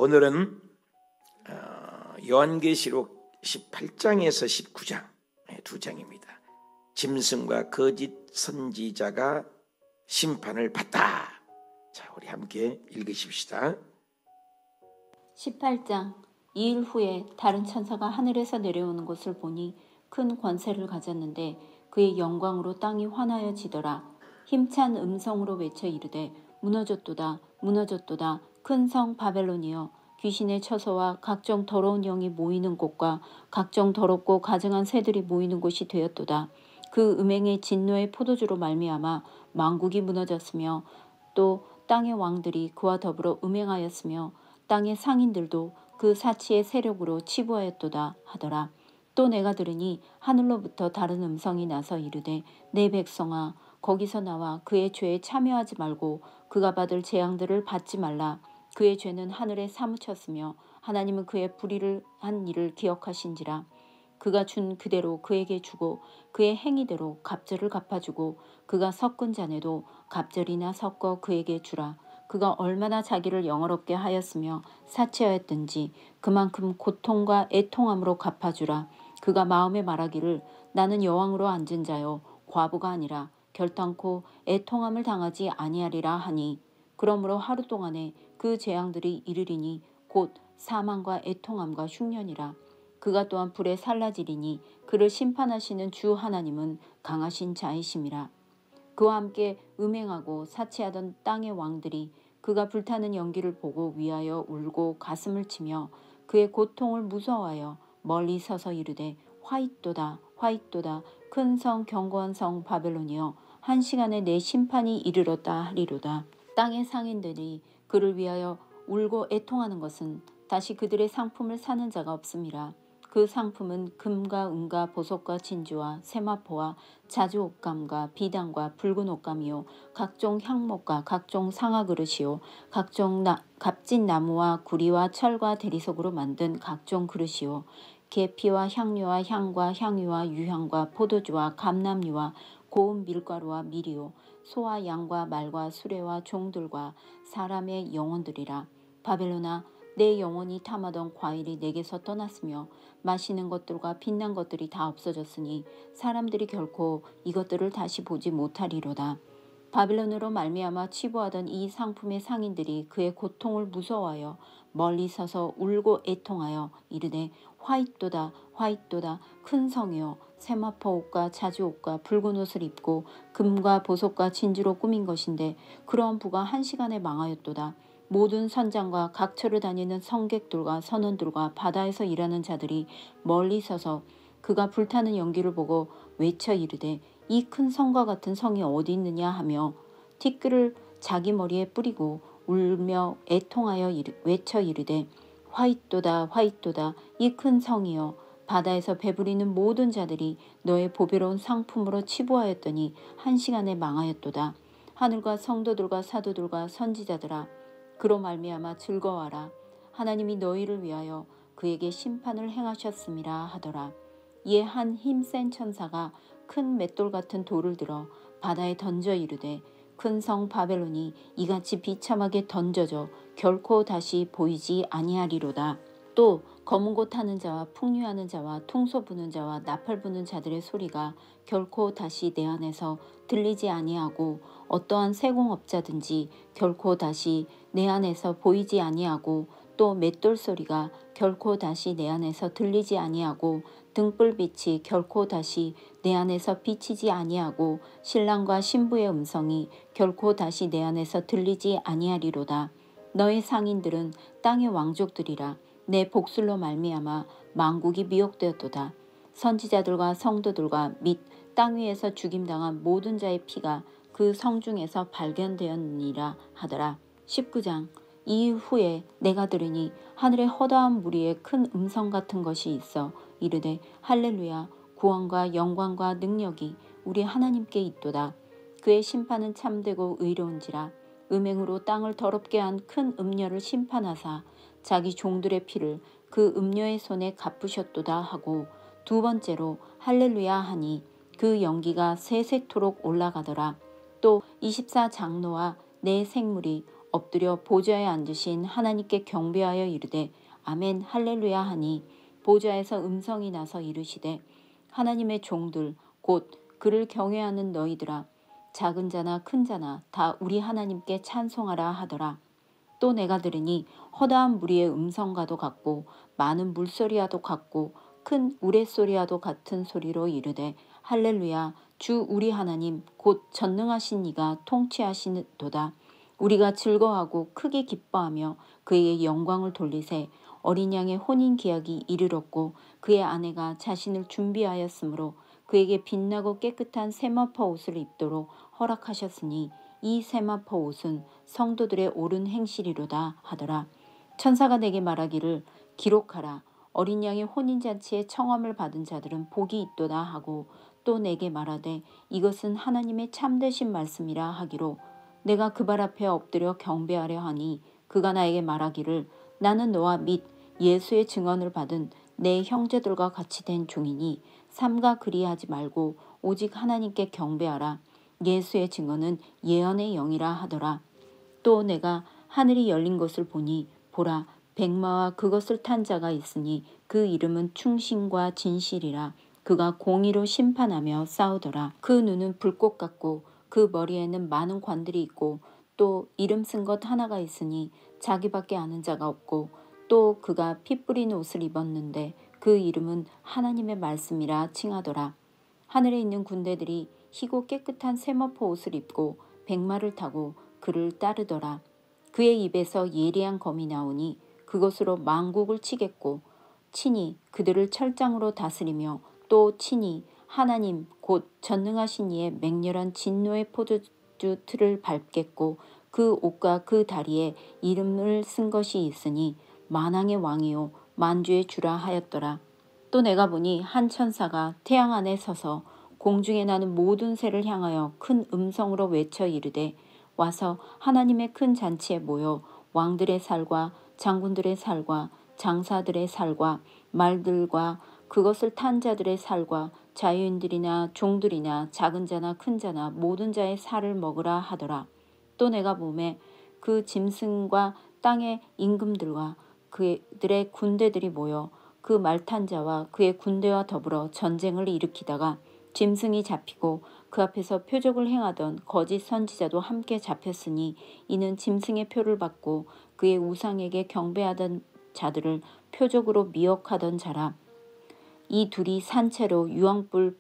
오늘은 요한계시록 18장에서 19장 두 장입니다. 짐승과 거짓 선지자가 심판을 받다. 자, 우리 함께 읽으십시다. 18장. 2일 후에 다른 천사가 하늘에서 내려오는 것을 보니 큰 권세를 가졌는데 그의 영광으로 땅이 환하여지더라. 힘찬 음성으로 외쳐 이르되 무너졌도다 무너졌도다 큰 성 바벨론이여, 귀신의 처소와 각종 더러운 영이 모이는 곳과 각종 더럽고 가증한 새들이 모이는 곳이 되었도다. 그 음행의 진노의 포도주로 말미암아 만국이 무너졌으며 또 땅의 왕들이 그와 더불어 음행하였으며 땅의 상인들도 그 사치의 세력으로 치부하였도다 하더라. 또 내가 들으니 하늘로부터 다른 음성이 나서 이르되 내 백성아, 거기서 나와 그의 죄에 참여하지 말고 그가 받을 재앙들을 받지 말라. 그의 죄는 하늘에 사무쳤으며 하나님은 그의 불의를 한 일을 기억하신지라. 그가 준 그대로 그에게 주고 그의 행위대로 갑절을 갚아주고 그가 섞은 잔에도 갑절이나 섞어 그에게 주라. 그가 얼마나 자기를 영화롭게 하였으며 사치하였든지 그만큼 고통과 애통함으로 갚아주라. 그가 마음에 말하기를 나는 여왕으로 앉은 자요 과부가 아니라 결탄코 애통함을 당하지 아니하리라 하니, 그러므로 하루 동안에 그 재앙들이 이르리니 곧 사망과 애통함과 흉년이라. 그가 또한 불에 살라지리니 그를 심판하시는 주 하나님은 강하신 자이심이라. 그와 함께 음행하고 사치하던 땅의 왕들이 그가 불타는 연기를 보고 위하여 울고 가슴을 치며 그의 고통을 무서워하여 멀리 서서 이르되 화잇도다 화잇도다 큰 성 견고한 성 바벨론이여, 한 시간에 내 심판이 이르렀다 하리로다. 땅의 상인들이 그를 위하여 울고 애통하는 것은 다시 그들의 상품을 사는 자가 없음이라. 그 상품은 금과 은과 보석과 진주와 세마포와 자주 옷감과 비단과 붉은 옷감이요 각종 향목과 각종 상아 그릇이요 각종 값진 나무와 구리와 철과 대리석으로 만든 각종 그릇이요 계피와 향료와 향과 향유와 유향과 포도주와 감람류와 고운 밀가루와 밀이요 소와 양과 말과 수레와 종들과 사람의 영혼들이라. 바벨론아, 내 영혼이 탐하던 과일이 내게서 떠났으며 마시는 것들과 빛난 것들이 다 없어졌으니 사람들이 결코 이것들을 다시 보지 못하리로다. 바벨론으로 말미암아 치부하던 이 상품의 상인들이 그의 고통을 무서워하여 멀리 서서 울고 애통하여 이르되 화잇도다 화잇도다 큰 성이여, 세마포 옷과 자주 옷과 붉은 옷을 입고 금과 보석과 진주로 꾸민 것인데 그러한 부가 한 시간에 망하였도다. 모든 선장과 각처를 다니는 성객들과 선원들과 바다에서 일하는 자들이 멀리 서서 그가 불타는 연기를 보고 외쳐 이르되 이 큰 성과 같은 성이 어디 있느냐 하며 티끌을 자기 머리에 뿌리고 울며 애통하여 외쳐 이르되 화잇도다 화잇도다 이 큰 성이여, 바다에서 배부리는 모든 자들이 너의 보배로운 상품으로 치부하였더니 한 시간에 망하였도다. 하늘과 성도들과 사도들과 선지자들아, 그로 말미암아 즐거워하라. 하나님이 너희를 위하여 그에게 심판을 행하셨음이라 하더라. 이에 한 힘센 천사가 큰 맷돌 같은 돌을 들어 바다에 던져 이르되 큰 성 바벨론이 이같이 비참하게 던져져 결코 다시 보이지 아니하리로다. 또 검은 고 타는 자와 풍류하는 자와 퉁소 부는 자와 나팔 부는 자들의 소리가 결코 다시 내 안에서 들리지 아니하고 어떠한 세공업자든지 결코 다시 내 안에서 보이지 아니하고 또 맷돌 소리가 결코 다시 내 안에서 들리지 아니하고 등불빛이 결코 다시 내 안에서 비치지 아니하고 신랑과 신부의 음성이 결코 다시 내 안에서 들리지 아니하리로다. 너의 상인들은 땅의 왕족들이라. 내 복술로 말미암아 만국이 미혹되었도다. 선지자들과 성도들과 및 땅 위에서 죽임당한 모든 자의 피가 그 성중에서 발견되었느니라 하더라. 19장. 이후에 내가 들으니 하늘의 허다한 무리에 큰 음성 같은 것이 있어 이르되 할렐루야, 구원과 영광과 능력이 우리 하나님께 있도다. 그의 심판은 참되고 의로운지라. 음행으로 땅을 더럽게 한 큰 음녀를 심판하사 자기 종들의 피를 그 음녀의 손에 갚으셨도다 하고, 두 번째로 할렐루야 하니 그 연기가 세세토록 올라가더라. 또 24장로와 네 생물이 엎드려 보좌에 앉으신 하나님께 경배하여 이르되 아멘 할렐루야 하니 보좌에서 음성이 나서 이르시되 하나님의 종들 곧 그를 경외하는 너희들아 작은 자나 큰 자나 다 우리 하나님께 찬송하라 하더라. 또 내가 들으니 허다한 무리의 음성과도 같고 많은 물소리와도 같고 큰 우레소리와도 같은 소리로 이르되 할렐루야 주 우리 하나님 곧 전능하신 이가 통치하시도다. 우리가 즐거워하고 크게 기뻐하며 그에게 영광을 돌리세. 어린 양의 혼인 계약이 이르렀고 그의 아내가 자신을 준비하였으므로 그에게 빛나고 깨끗한 세마포 옷을 입도록 허락하셨으니 이 세마포 옷은 성도들의 옳은 행실이로다 하더라. 천사가 내게 말하기를 기록하라. 어린 양의 혼인잔치에 청함을 받은 자들은 복이 있도다 하고 또 내게 말하되 이것은 하나님의 참되신 말씀이라 하기로 내가 그 발 앞에 엎드려 경배하려 하니 그가 나에게 말하기를 나는 너와 및 예수의 증언을 받은 내 형제들과 같이 된 종이니 삼가 그리하지 말고 오직 하나님께 경배하라. 예수의 증언은 예언의 영이라 하더라. 또 내가 하늘이 열린 것을 보니 보라 백마와 그것을 탄 자가 있으니 그 이름은 충신과 진실이라. 그가 공의로 심판하며 싸우더라. 그 눈은 불꽃 같고 그 머리에는 많은 관들이 있고 또 이름 쓴 것 하나가 있으니 자기밖에 아는 자가 없고 또 그가 피 뿌린 옷을 입었는데 그 이름은 하나님의 말씀이라 칭하더라. 하늘에 있는 군대들이 희고 깨끗한 세마포 옷을 입고 백마를 타고 그를 따르더라. 그의 입에서 예리한 검이 나오니 그것으로 만국을 치겠고 친히 그들을 철장으로 다스리며 또 친히 하나님 곧 전능하신 이의 맹렬한 진노의 포도주 틀을 밟겠고 그 옷과 그 다리에 이름을 쓴 것이 있으니 만왕의 왕이요 만주의 주라 하였더라. 또 내가 보니 한 천사가 태양 안에 서서 공중에 나는 모든 새를 향하여 큰 음성으로 외쳐 이르되 와서 하나님의 큰 잔치에 모여 왕들의 살과 장군들의 살과 장사들의 살과 말들과 그것을 탄 자들의 살과 자유인들이나 종들이나 작은 자나 큰 자나 모든 자의 살을 먹으라 하더라. 또 내가 보매 그 짐승과 땅의 임금들과 그들의 군대들이 모여 그 말 탄 자와 그의 군대와 더불어 전쟁을 일으키다가 짐승이 잡히고 그 앞에서 표적을 행하던 거짓 선지자도 함께 잡혔으니 이는 짐승의 표를 받고 그의 우상에게 경배하던 자들을 표적으로 미혹하던 자라. 이 둘이 산채로 유황불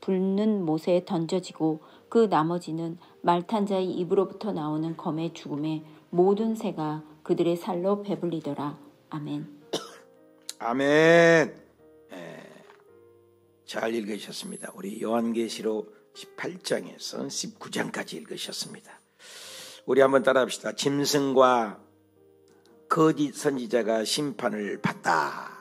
불는 못에 던져지고 그 나머지는 말탄 자의 입으로부터 나오는 검의 죽음에 모든 새가 그들의 살로 배불리더라. 아멘. 아멘. 잘 읽으셨습니다. 우리 요한계시록 18장에서 19장까지 읽으셨습니다. 우리 한번 따라합시다. 짐승과 거짓 선지자가 심판을 받다.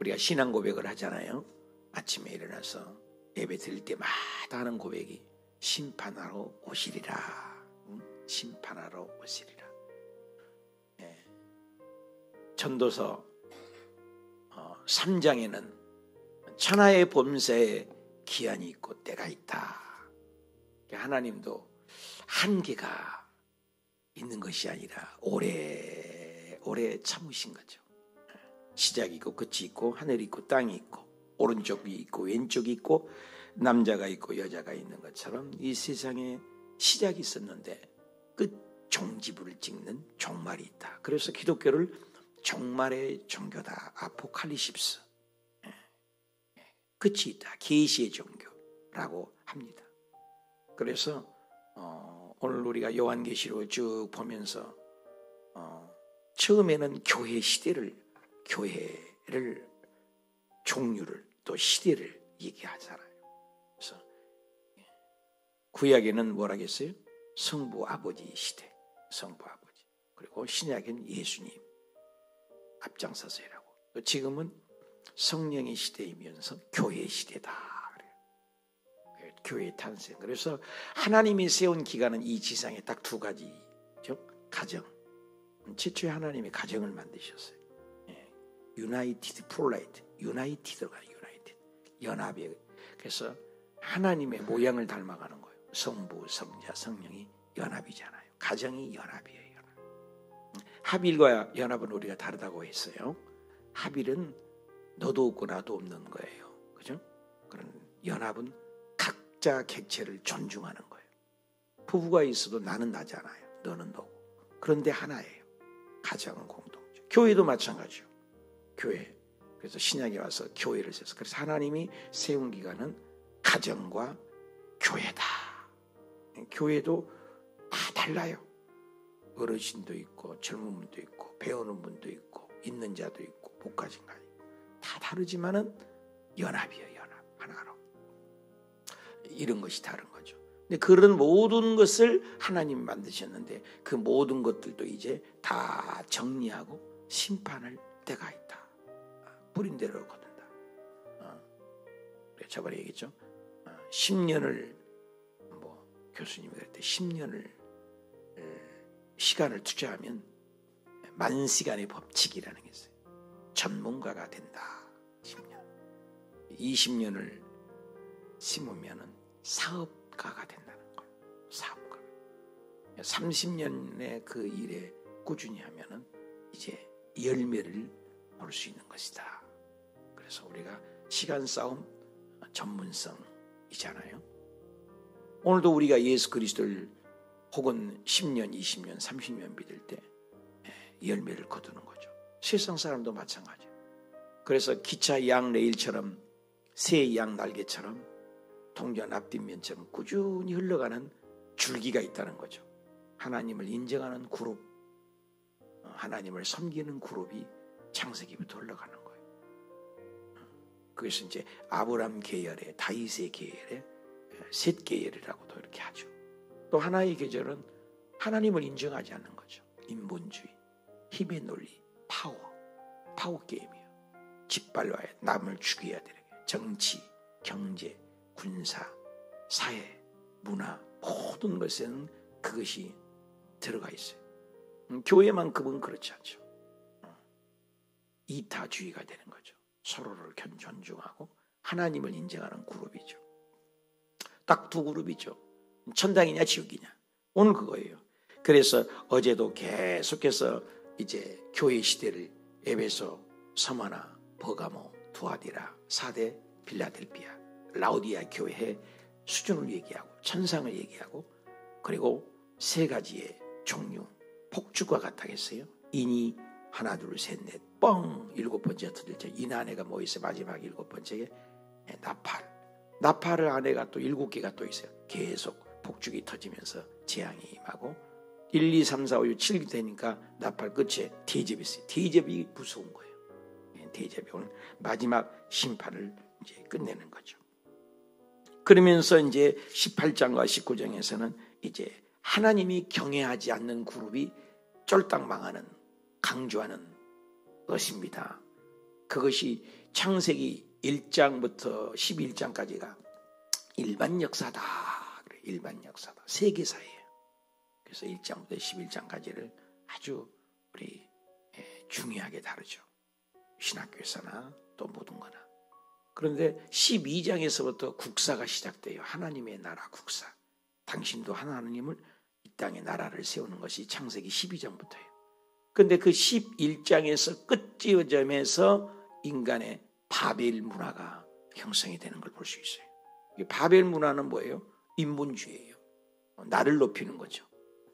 우리가 신앙 고백을 하잖아요. 아침에 일어나서 예배 드릴 때마다 하는 고백이 심판하러 오시리라. 심판하러 오시리라. 전도서 3장에는 천하의 범사에 기한이 있고 때가 있다. 하나님도 한계가 있는 것이 아니라 오래 참으신 거죠. 시작이 있고 끝이 있고 하늘이 있고 땅이 있고 오른쪽이 있고 왼쪽이 있고 남자가 있고 여자가 있는 것처럼 이 세상에 시작이 있었는데 끝 종지부를 찍는 종말이 있다. 그래서 기독교를 종말의 종교다. 아포칼리십스. 끝이 있다. 계시의 종교라고 합니다. 그래서 오늘 우리가 요한계시록을 쭉 보면서 처음에는 교회를 종류를 또 시대를 얘기하잖아요. 그래서 구약에는 뭐라겠어요? 성부 아버지 시대, 성부 아버지. 그리고 신약에는 예수님 앞장서서 일하고. 지금은 성령의 시대이면서 교회 시대다. 교회 탄생. 그래서 하나님이 세운 기간은 이 지상에 딱 두 가지죠. 가정. 최초에 하나님이 가정을 만드셨어요. 유나이티드 폴라이트. 유나이티드가 유나이티드. 연합이. 그래서 하나님의 모양을 닮아가는 거예요. 성부, 성자, 성령이 연합이잖아요. 가정이 연합이에요. 연합. 합일과 연합은 우리가 다르다고 했어요. 합일은 너도 없고 나도 없는 거예요. 그죠? 그런 연합은 각자 객체를 존중하는 거예요. 부부가 있어도 나는 나잖아요. 너는 너고. 그런데 하나예요. 가정은 공동체. 교회도 마찬가지요. 교회. 그래서 신약에 와서 교회를 세워서, 그래서 하나님이 세운 기관은 가정과 교회다. 교회도 다 달라요. 어르신도 있고 젊은 분도 있고 배우는 분도 있고 있는 자도 있고 못 가진 가 있고 다 다르지만은 연합이에요. 연합. 하나로. 이런 것이 다른 거죠. 근데 그런 모든 것을 하나님이 만드셨는데 그 모든 것들도 이제 다 정리하고 심판할 때가 있다. 뿌린 대로 거둔다. 저번에 얘기했죠. 10년을 교수님이 그럴 때 10년을 시간을 투자하면 만시간의 법칙이라는 게 있어요. 전문가가 된다. 10년. 20년을 심으면 사업가가 된다는 거예요. 사업가. 30년의 그 일에 꾸준히 하면 이제 열매를 볼 수 있는 것이다. 그래서 우리가 시간 싸움 전문성이잖아요. 오늘도 우리가 예수 그리스도를 혹은 10년, 20년, 30년 믿을 때 열매를 거두는 거죠. 세상 사람도 마찬가지예요. 그래서 기차 양 레일처럼 새 양 날개처럼 동전 앞뒷면처럼 꾸준히 흘러가는 줄기가 있다는 거죠. 하나님을 인정하는 그룹, 하나님을 섬기는 그룹이 창세기부터 흘러가는 거예요. 그래서 이제 아브람 계열의 다윗의 계열의 셋 계열이라고도 이렇게 하죠. 또 하나의 계절은 하나님을 인정하지 않는 거죠. 인본주의, 힘의 논리, 파워 게임이에요. 짓밟아야 남을 죽여야 되는 거예요. 정치, 경제, 군사, 사회, 문화 모든 것에는 그것이 들어가 있어요. 교회만큼은 그렇지 않죠. 이타주의가 되는 거죠. 서로를 존중하고 하나님을 인정하는 그룹이죠. 딱 두 그룹이죠. 천당이냐 지옥이냐. 오늘 그거예요. 그래서 어제도 계속해서 이제 교회 시대를 에베소, 서머나, 버가모, 투아디라, 사대, 빌라델비아, 라우디아 교회의 수준을 얘기하고 천상을 얘기하고 그리고 세 가지의 종류 폭죽과 같다겠어요. 인이 하나 둘 셋 넷 뻥 일곱 번째 터질때 인 안에가 뭐 있어요. 마지막 일곱 번째에 나팔을 안에가 또 일곱 개가 또 있어요. 계속 폭죽이 터지면서 재앙이 임하고 1, 2, 3, 4, 5, 6, 7이 되니까 나팔 끝에 대접이 있어요. 대접이 무서운 거예요. 대접이 오늘 마지막 심판을 이제 끝내는 거죠. 그러면서 이제 18장과 19장에서는 이제 하나님이 경외하지 않는 그룹이 쫄딱 망하는 강조하는 것입니다. 그것이 창세기 1장부터 11장까지가 일반 역사다. 일반 역사다. 세계사예요. 그래서 1장부터 11장까지를 아주 우리 중요하게 다루죠. 신학교에서나 또 모든 거나. 그런데 12장에서부터 국사가 시작돼요. 하나님의 나라 국사. 당신도 하나님을 이 땅에 나라를 세우는 것이 창세기 12장부터예요. 그런데 그 11장에서 끝지점에서 인간의 바벨 문화가 형성이 되는 걸 볼 수 있어요. 바벨 문화는 뭐예요? 인본주의예요. 나를 높이는 거죠.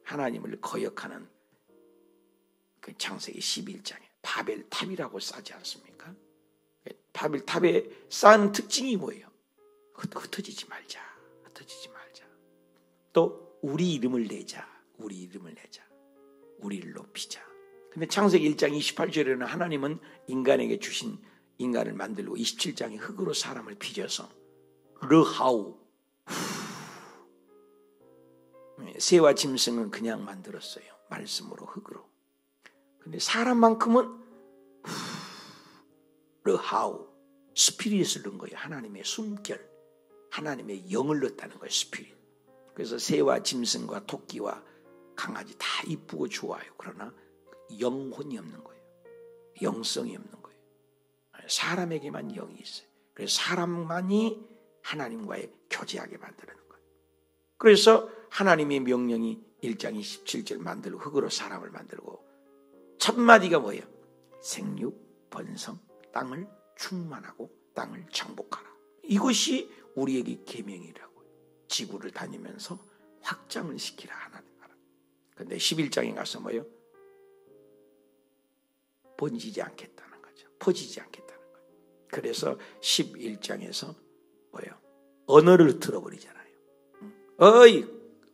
하나님을 거역하는 그 창세기 11장에 바벨탑이라고 싸지 않습니까? 바벨탑에 쌓은 특징이 뭐예요? 흩어지지 말자. 또 우리 이름을 내자. 우리를 높이자. 근데 창세기 1장 28절에는 하나님은 인간에게 주신 인간을 만들고 27장에 흙으로 사람을 빚어서 르하우 새와 짐승은 그냥 만들었어요. 말씀으로 흙으로. 근데 사람만큼은 르하우 스피릿을 넣은 거예요. 하나님의 숨결, 하나님의 영을 넣었다는 거예요. 스피릿. 그래서 새와 짐승과 토끼와 강아지 다 이쁘고 좋아요. 그러나 영혼이 없는 거예요. 영성이 없는 거예요. 사람에게만 영이 있어요. 그래서 사람만이 하나님과의 교제하게 만드는 거예요. 그래서 하나님의 명령이 1장 27절 만들고 흙으로 사람을 만들고 첫 마디가 뭐예요? 생육, 번성, 땅을 충만하고 땅을 정복하라. 이것이 우리에게 계명이라고요. 지구를 다니면서 확장을 시키라 하나님 나라. 그런데 11장에 가서 뭐예요? 번지지 않겠다는 거죠. 퍼지지 않겠다는 거예요. 그래서 11장에서 뭐예요? 언어를 틀어버리잖아요. 어이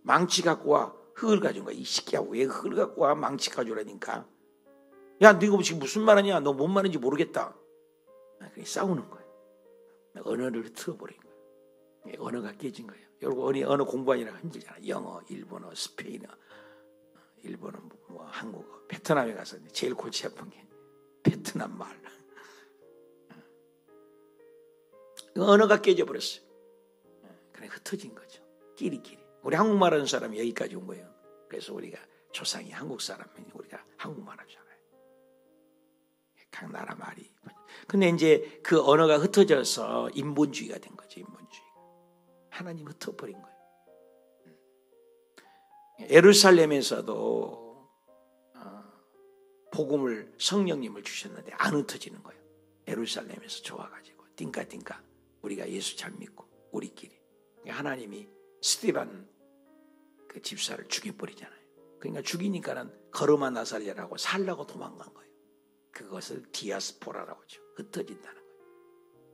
망치 갖고 와. 흙을 가져온 거야. 이 새끼야 왜 흙을 갖고 와. 망치 가져오라니까. 야 너가 지금 무슨 말하냐. 너 뭔 말인지 모르겠다. 그게 싸우는 거예요. 언어를 틀어버린 거예요. 언어가 깨진 거예요. 여러분 언어 공부하느라 힘들잖아요. 영어, 일본어, 스페인어, 일본어, 뭐 한국어. 베트남에 가서 제일 골치 아픈 게 베트남 말. 언어가 깨져버렸어요. 그래 흩어진 거죠. 끼리끼리. 우리 한국말 하는 사람이 여기까지 온 거예요. 그래서 우리가 조상이 한국 사람이니 우리가 한국말 하잖아요. 각 나라 말이. 근데 이제 그 언어가 흩어져서 인본주의가 된 거죠. 인본주의가. 하나님 흩어버린 거예요. 예루살렘에서도 복음을 성령님을 주셨는데 안 흩어지는 거예요. 예루살렘에서 좋아가지고 띵까띵까 우리가 예수 잘 믿고 우리끼리. 하나님이 스데반 그 집사를 죽여버리잖아요. 그러니까 죽이니까는 거르마 나사렛이라고 살라고 도망간 거예요. 그것을 디아스포라라고 하죠. 흩어진다는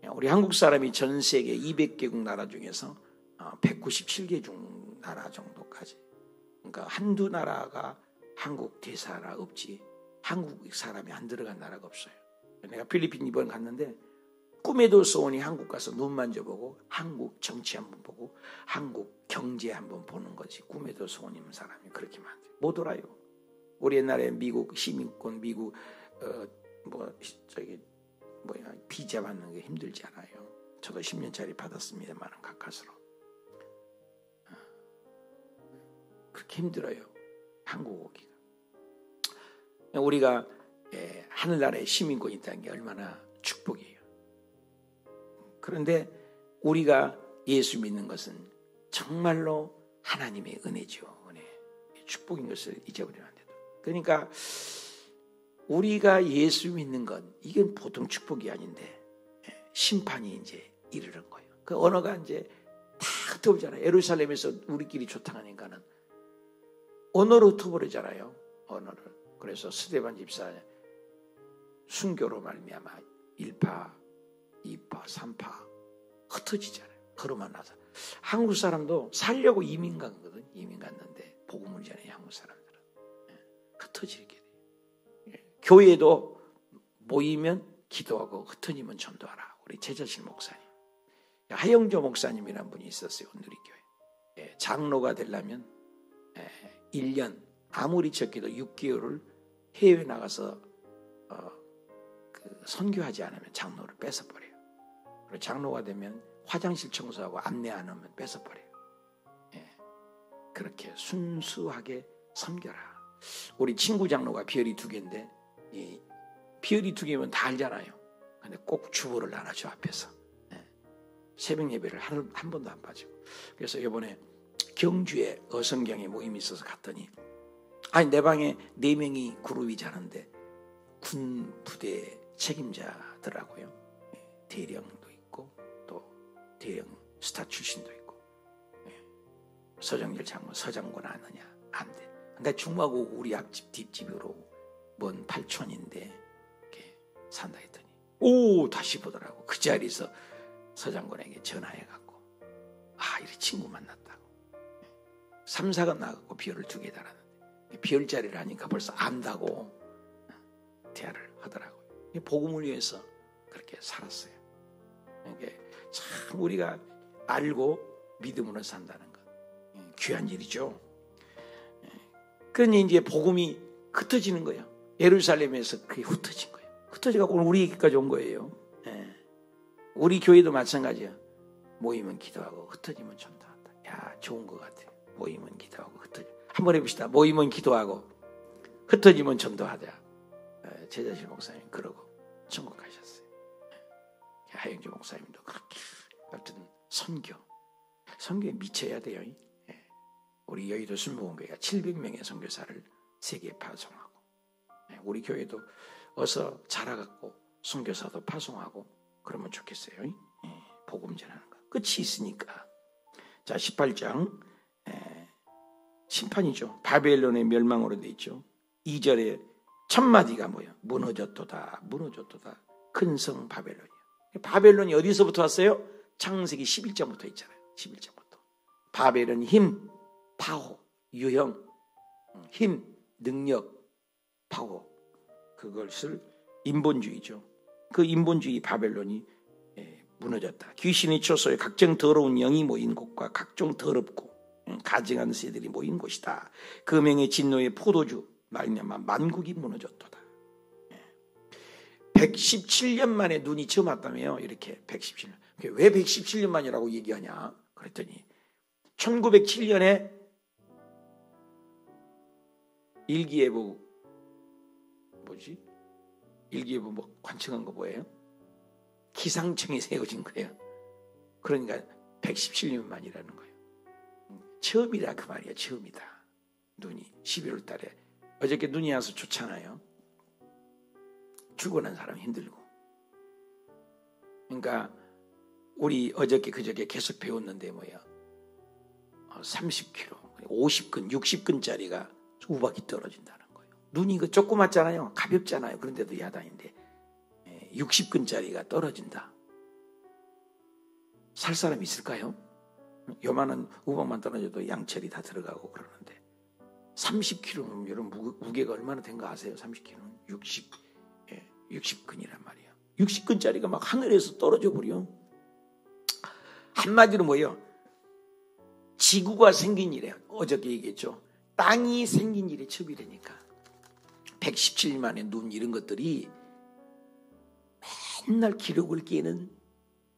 거예요. 우리 한국 사람이 전 세계 200개국 나라 중에서 197개 중 나라 정도까지. 그러니까 한두 나라가 한국 대사라 없지. 한국 사람이 안 들어간 나라가 없어요. 내가 필리핀 이번 갔는데 꿈에도 소원이 한국 가서 눈 만져보고 한국 정치 한번 보고 한국 경제 한번 보는 거지. 꿈에도 소원인 사람이 그렇게 많대요. 못 돌아요. 우리 옛날에 미국 시민권 미국 비자 받는 게 힘들지 않아요. 저도 10년짜리 받았습니다만 가까스로. 그렇게 힘들어요. 한국 오기가. 우리가 하늘나라에 시민권이 있다는 게 얼마나 축복이에요. 그런데 우리가 예수 믿는 것은 정말로 하나님의 은혜죠. 은혜. 축복인 것을 잊어버리면 안 돼요. 그러니까 우리가 예수 믿는 건 이건 보통 축복이 아닌데 심판이 이제 이르는 거예요. 그 언어가 이제 다 흩어버리잖아요. 예루살렘에서 우리끼리 조탕하니까는 언어로 흩어버리잖아요. 언어를. 그래서 스데반 집사 순교로 말미암아 1파, 2파, 3파 흩어지잖아요. 거로만 나서. 한국 사람도 살려고 이민 갔거든. 이민 갔는데 복음을 전해 한국 사람들은 흩어지게 돼요. 교회도 모이면 기도하고 흩어지면 전도하라. 우리 최자실 목사님, 하영조 목사님이라는 분이 있었어요. 누리교회. 장로가 되려면 1년 아무리 적게도 6개월을 해외 나가서 선교하지 않으면 장로를 뺏어버려요. 그리고 장로가 되면 화장실 청소하고 안내 안 하면 뺏어버려요. 그렇게 순수하게 섬겨라. 우리 친구 장로가 비열이 2개인데 비열이 2개면 다 알잖아요. 근데 꼭 주보를 나눠줘 앞에서. 새벽 예배를 한 번도 안 빠지고. 그래서 이번에 경주에 어성경에 모임이 있어서 갔더니 아니 내 방에 4명이 그룹이 자는데 군 부대 책임자더라고요. 대령도 있고 또 대령 스타 출신도 있고. 서정열 장군 서장군 아느냐? 안 돼. 근데 중마고 우리 앞집 뒷집으로 먼 8촌인데 이렇게 산다 했더니 오 다시 보더라고. 그 자리에서 서장군에게 전화해갖고 이래 친구 만났다고. 3사가 나가고 비열을 2개 달았는데 비열자리를 하니까 벌써 안다고 대화를 하더라고요. 복음을 위해서 그렇게 살았어요. 이게 참 우리가 알고 믿음으로 산다는 것 귀한 일이죠. 그러니 이제 복음이 흩어지는 거예요. 예루살렘에서 그게 흩어진 거예요. 흩어져가고 우리에게까지 온 거예요. 우리 교회도 마찬가지야. 모이면 기도하고 흩어지면 전도한다. 야 좋은 것 같아요. 모이면 기도하고 흩어져. 한번 해봅시다. 모이면 기도하고 흩어지면 전도하자. 제자실 목사님 그러고 천국 가셨어요. 하영주 목사님도 그렇게 어떤 선교에 미쳐야 돼요. 우리 여의도 순복음교회가 700명의 선교사를 세계에 파송하고, 우리 교회도 어서 자라갖고 선교사도 파송하고 그러면 좋겠어요. 복음 전하는 거. 끝이 있으니까. 자, 18장 심판이죠. 바벨론의 멸망으로 돼 있죠. 2절에 첫 마디가 뭐예요? 무너졌도다, 무너졌도다. 큰 성 바벨론이요. 바벨론이 어디서부터 왔어요? 창세기 11장부터 있잖아요. 11장부터. 바벨은 힘, 파워, 유형, 힘, 능력, 파워. 그것을 인본주의죠. 그 인본주의 바벨론이 무너졌다. 귀신의 초소에 각종 더러운 영이 모인 곳과 각종 더럽고 가증한 새들이 모인 곳이다. 금행의 진노의 포도주 말미암아 만국이 무너졌도다. 117년 만에 눈이 처음 왔다며요. 이렇게 117년. 왜 117년 만이라고 얘기하냐? 그랬더니 1907년에 일기예보 일기예보 뭐 관측한 거 뭐예요? 기상청이 세워진 거예요. 그러니까 117년 만이라는 거예요. 처음이라 그 말이야. 처음이다. 눈이 11월 달에 어저께 눈이 와서 좋잖아요. 죽어난 사람 힘들고. 그러니까 우리 어저께 그저께 계속 배웠는데 뭐야, 30kg, 50근, 60근짜리가 우박이 떨어진다는 거예요. 눈이 그 조그맣잖아요. 가볍잖아요. 그런데도 야단인데 60근짜리가 떨어진다. 살 사람 있을까요? 요만한 우박만 떨어져도 양철이 다 들어가고 그러는데 30kg는 여러분 무게가 얼마나 된 거 아세요? 30kg는 60근이란 말이야. 60근짜리가 막 하늘에서 떨어져 버려. 한마디로 뭐예요? 지구가 생긴 일에, 어저께 얘기했죠. 땅이 생긴 일에 처음이라니까. 117년 만에 눈 이런 것들이 맨날 기록을 깨는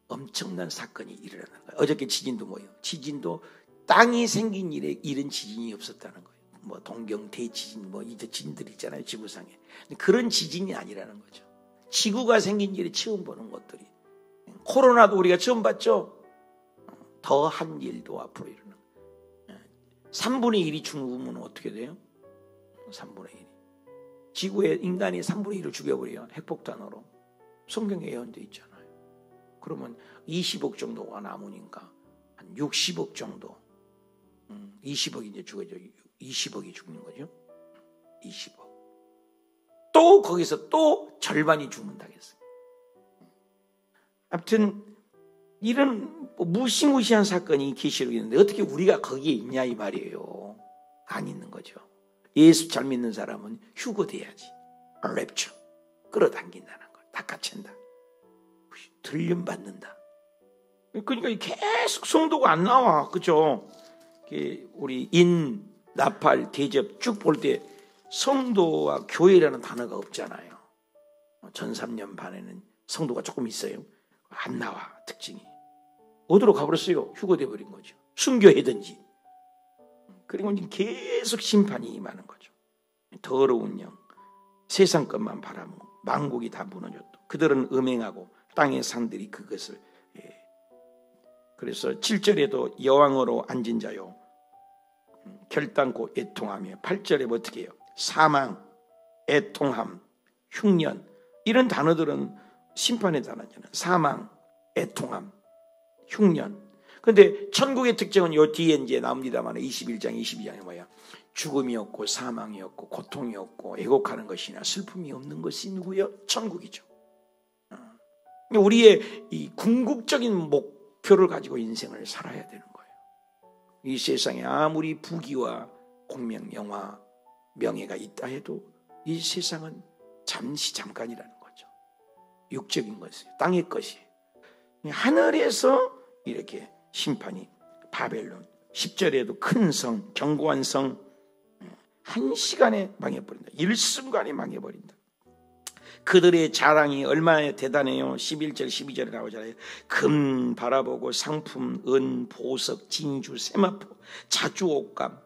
엄청난 사건이 일어나는 거예요. 어저께 지진도 뭐예요? 지진도 땅이 생긴 일에 이런 지진이 없었다는 거예요. 뭐 동경 대지진 뭐 이제 지진들 있잖아요. 지구상에. 그런 지진이 아니라는 거죠. 지구가 생긴 일에 처음 보는 것들이. 코로나도 우리가 처음 봤죠. 더한 일도 앞으로 일어나. 3분의 1이 죽으면 어떻게 돼요? 3분의 1이. 지구에 인간이 3분의 1을 죽여버려요. 핵폭탄으로. 성경에 예언되어 있잖아요. 그러면 20억 정도가 남으니까 한 60억 정도. 20억이 이제 죽어져. 20억이 죽는 거죠. 20억. 또 거기서 또 절반이 죽는다겠어요. 아무튼 이런 무시무시한 사건이 계시록에 있는데 어떻게 우리가 거기에 있냐 이 말이에요. 안 있는 거죠. 예수 잘 믿는 사람은 휴거돼야지. 랩처. 끌어당긴다는 걸. 낚아챈다. 들림받는다. 그러니까 계속 성도가 안 나와. 그죠? 우리 인, 나팔, 대접 쭉 볼 때 성도와 교회라는 단어가 없잖아요. 전 3년 반에는 성도가 조금 있어요. 안 나와. 특징이. 어디로 가버렸어요? 휴거돼 버린 거죠. 순교하든지. 그리고 이제 계속 심판이 임하는 거죠. 더러운 영, 세상 것만 바라보고 만국이 다 무너졌다. 그들은 음행하고 땅의 산들이 그것을. 그래서 7절에도 여왕으로 앉은 자요 결단코 애통하며, 8절에 어떻게 해요? 사망, 애통함, 흉년, 이런 단어들은 심판의 단어잖아요. 사망, 애통함, 흉년. 그런데 천국의 특징은 요 뒤에 이제 나옵니다만 21장, 22장에 뭐야? 죽음이 없고 사망이 없고 고통이 없고 애곡하는 것이나 슬픔이 없는 것이 누구요? 천국이죠. 우리의 이 궁극적인 목표를 가지고 인생을 살아야 되는 거예요. 이 세상에 아무리 부귀와 공명, 영화, 명예가 있다 해도 이 세상은 잠깐이라는 거죠. 육적인 것이에요. 땅의 것이에요. 하늘에서 이렇게 심판이, 바벨론 10절에도 큰 성, 견고한 성, 한 시간에 망해버린다. 일순간에 망해버린다. 그들의 자랑이 얼마나 대단해요. 11절 12절에 나오잖아요. 금 바라보고 상품, 은, 보석, 진주, 세마포, 자주 옷감,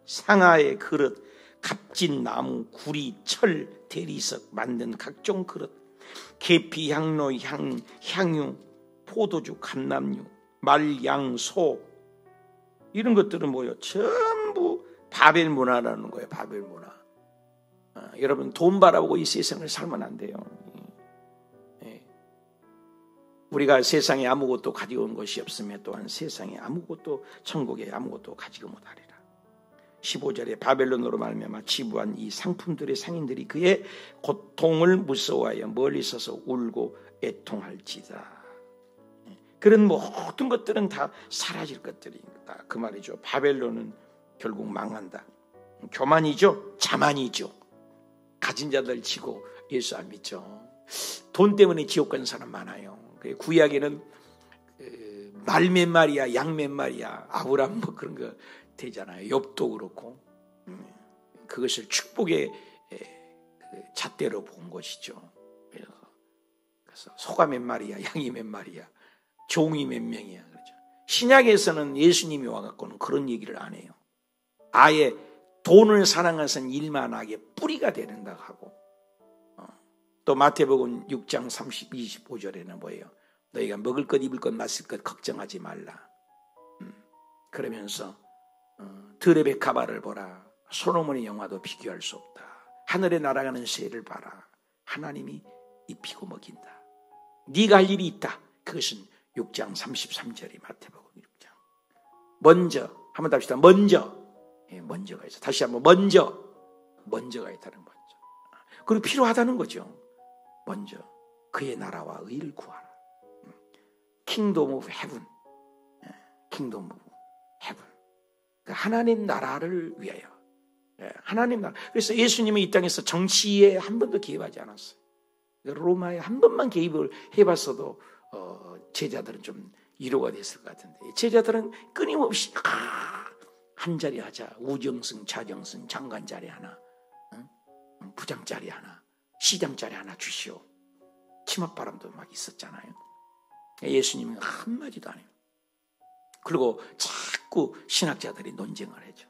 상아의 그릇, 값진 나무, 구리, 철, 대리석 만든 각종 그릇, 계피, 향로, 향유, 포도주, 감람유, 말, 양, 소, 이런 것들은 뭐예요? 전부 바벨 문화라는 거예요. 바벨 문화. 여러분 돈 바라보고 이 세상을 살면 안 돼요. 우리가 세상에 아무것도 가지고 온 것이 없으면 또한 세상에 아무것도 천국에 아무것도 가지고 못하리라. 15절에 바벨론으로 말미암아 지부한 이 상품들의 상인들이 그의 고통을 무서워하여 멀리 서서 울고 애통할지다. 그런 모든 것들은 다 사라질 것들이다. 그 말이죠. 바벨론은 결국 망한다. 교만이죠. 자만이죠. 가진 자들 치고 예수 안 믿죠. 돈 때문에 지옥 가는 사람 많아요. 구약에는 말 몇 마리야, 양 몇 마리야, 아브람 뭐 그런 거 되잖아요. 욥도 그렇고 그것을 축복의 잣대로 본 것이죠. 그래서 소가 몇 마리야, 양이 몇 마리야, 종이 몇 명이야. 그렇죠. 신약에서는 예수님이 와갖고는 그런 얘기를 안 해요. 아예 돈을 사랑해서는 일만 하게 뿌리가 되는다고 하고, 또 마태복음 6장 25절에는 뭐예요? 너희가 먹을 것, 입을 것, 마실 것 걱정하지 말라. 그러면서 드레베 가바를 보라. 솔로몬의 영화도 비교할 수 없다. 하늘에 날아가는 새를 봐라. 하나님이 입히고 먹인다. 네가 할 일이 있다. 그것은 6장 33절이 마태복음 6장. 먼저 한번 답시다. 먼저가 있어. 다시 한번 먼저가 있다는 먼저. 그리고 필요하다는 거죠. 먼저 그의 나라와 의를 구하라. Kingdom of Heaven. Kingdom of Heaven. 하나님 나라를 위하여. 하나님 나라. 그래서 예수님은 이 땅에서 정치에 한 번도 개입하지 않았어요. 로마에 한 번만 개입을 해봤어도 제자들은 좀 위로가 됐을 것 같은데, 제자들은 끊임없이 한 자리 하자. 우정승, 차정승, 장관 자리 하나, 부장 자리 하나, 시장 자리 하나 주시오. 치맛바람도 막 있었잖아요. 예수님은 한마디도 안 해요. 그리고 자꾸 신학자들이 논쟁을 하죠.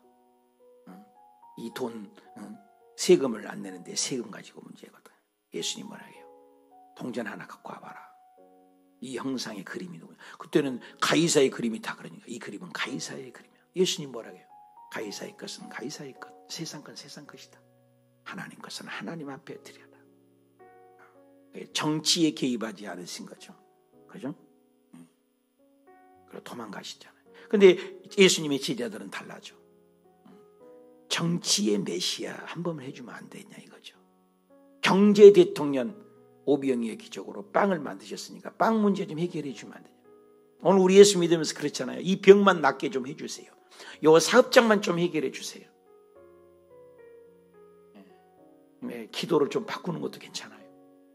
이 돈, 세금을 안 내는데 세금 가지고 문제거든. 예수님 뭐라 해요? 동전 하나 갖고 와봐라. 이 형상의 그림이 누구냐? 그때는 가이사의 그림이 다 그러니까 이 그림은 가이사의 그림이야. 예수님 뭐라 해요? 가이사의 것은 가이사의 것, 세상 건 세상 것이다. 하나님 것은 하나님 앞에 드려라. 정치에 개입하지 않으신 거죠. 그죠? 그리고 도망가시잖아요. 근데 예수님의 제자들은 달라져. 정치의 메시아 한 번 해주면 안 되냐 이거죠. 경제 대통령 오병이의 기적으로 빵을 만드셨으니까 빵 문제 좀 해결해 주면 안 되냐. 오늘 우리 예수 믿으면서 그렇잖아요. 이 병만 낫게 좀 해주세요. 요 사업장만 좀 해결해 주세요. 기도를 좀 바꾸는 것도 괜찮아요.